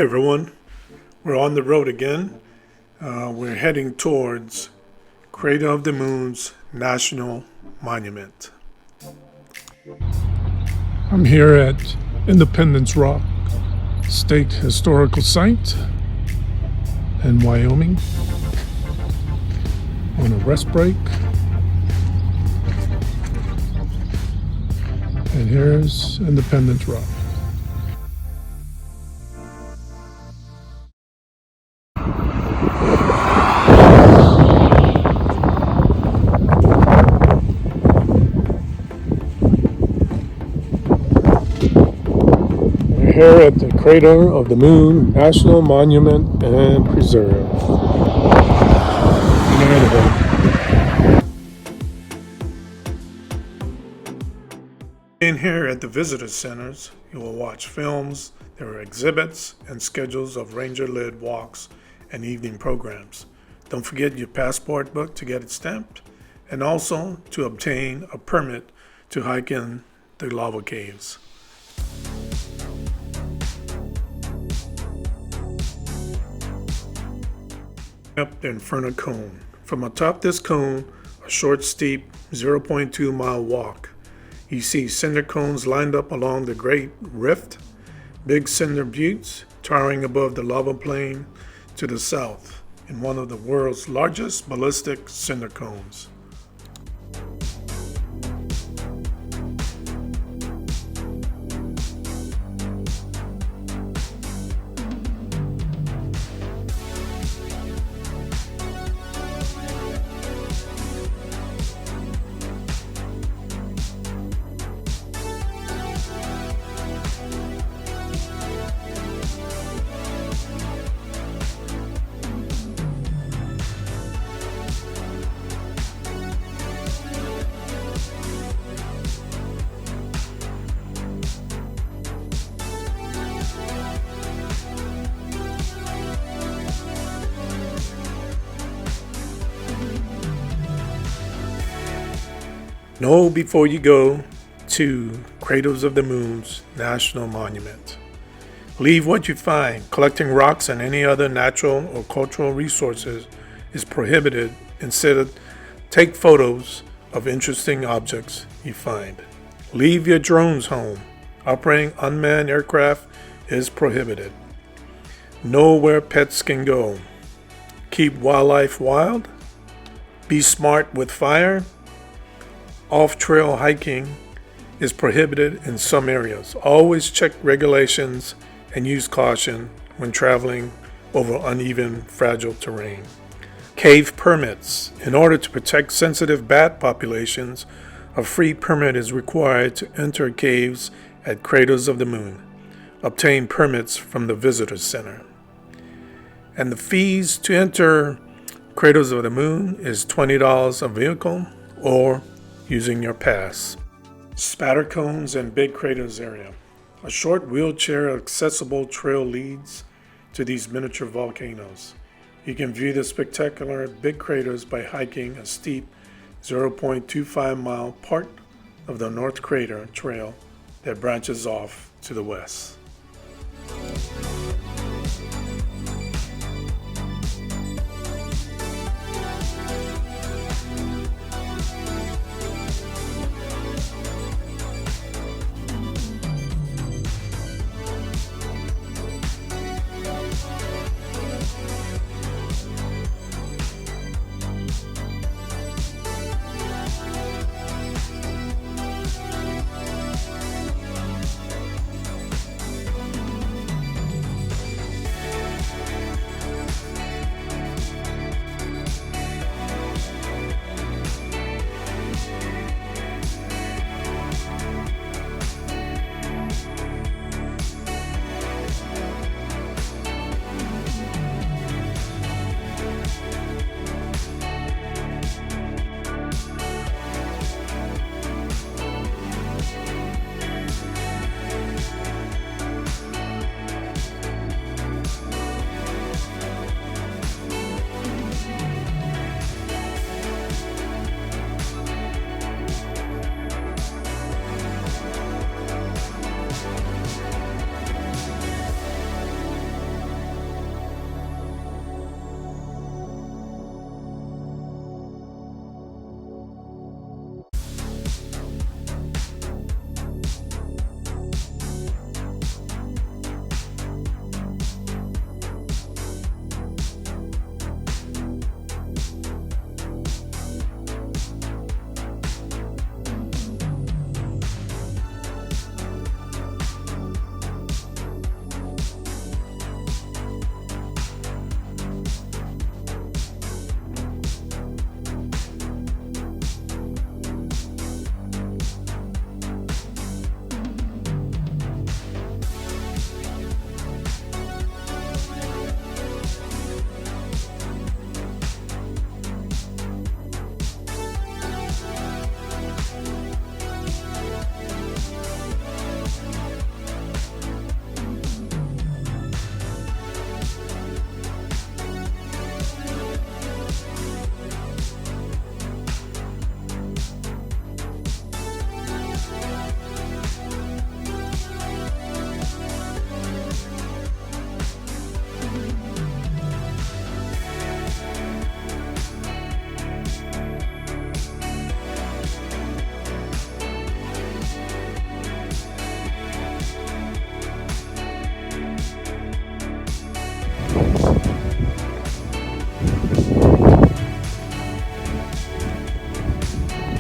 Everyone, we're on the road again. We're heading towards Crater of the Moon's National Monument. I'm here at Independence Rock State Historical Site in Wyoming on a rest break. And here's Independence Rock. Here at the Crater of the Moon National Monument and Preserve. In here at the visitor centers, you will watch films, there are exhibits, and schedules of ranger-led walks and evening programs. Don't forget your passport book to get it stamped, and also to obtain a permit to hike in the lava caves. Up the Inferno Cone. From atop this cone, a short, steep 0.2 mile walk, you see cinder cones lined up along the Great Rift, big cinder buttes towering above the lava plain to the south in one of the world's largest ballistic cinder cones. Know before you go to Craters of the Moon's National Monument. Leave what you find. Collecting rocks and any other natural or cultural resources is prohibited. Instead, take photos of interesting objects you find. Leave your drones home. Operating unmanned aircraft is prohibited. Know where pets can go. Keep wildlife wild. Be smart with fire. Off-trail hiking is prohibited in some areas. Always check regulations and use caution when traveling over uneven, fragile terrain. Cave permits. In order to protect sensitive bat populations, a free permit is required to enter caves at Craters of the Moon. Obtain permits from the visitor center. And the fees to enter Craters of the Moon is $20 a vehicle or using your pass. Spatter cones and big craters area. A short wheelchair accessible trail leads to these miniature volcanoes. You can view the spectacular big craters by hiking a steep 0.25 mile part of the North Crater Trail that branches off to the west.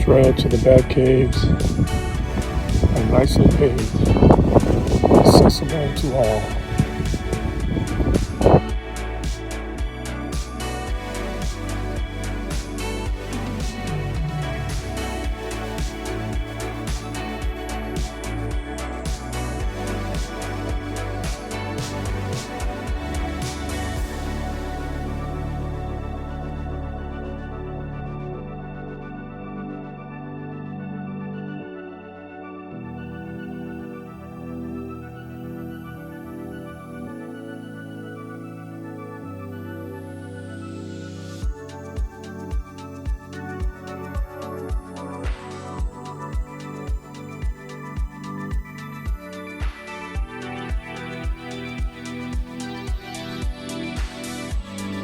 Trail to the bat caves are nicely paved, accessible to all.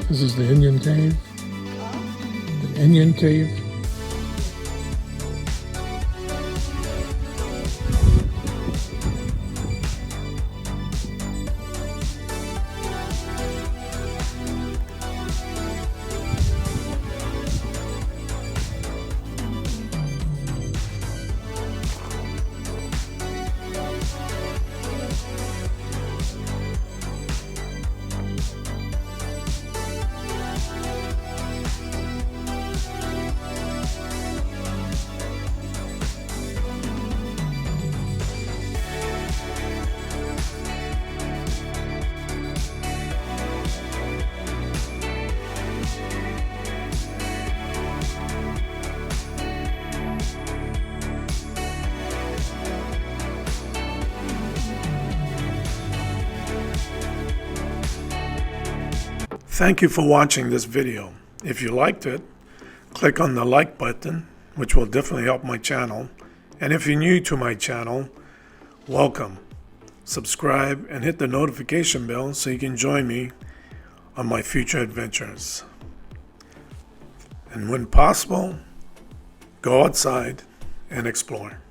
This is the Indian Cave. The Indian Cave. Thank you for watching this video. If you liked it, click on the like button, which will definitely help my channel. And if you're new to my channel, welcome. Subscribe and hit the notification bell so you can join me on my future adventures. And when possible, go outside and explore.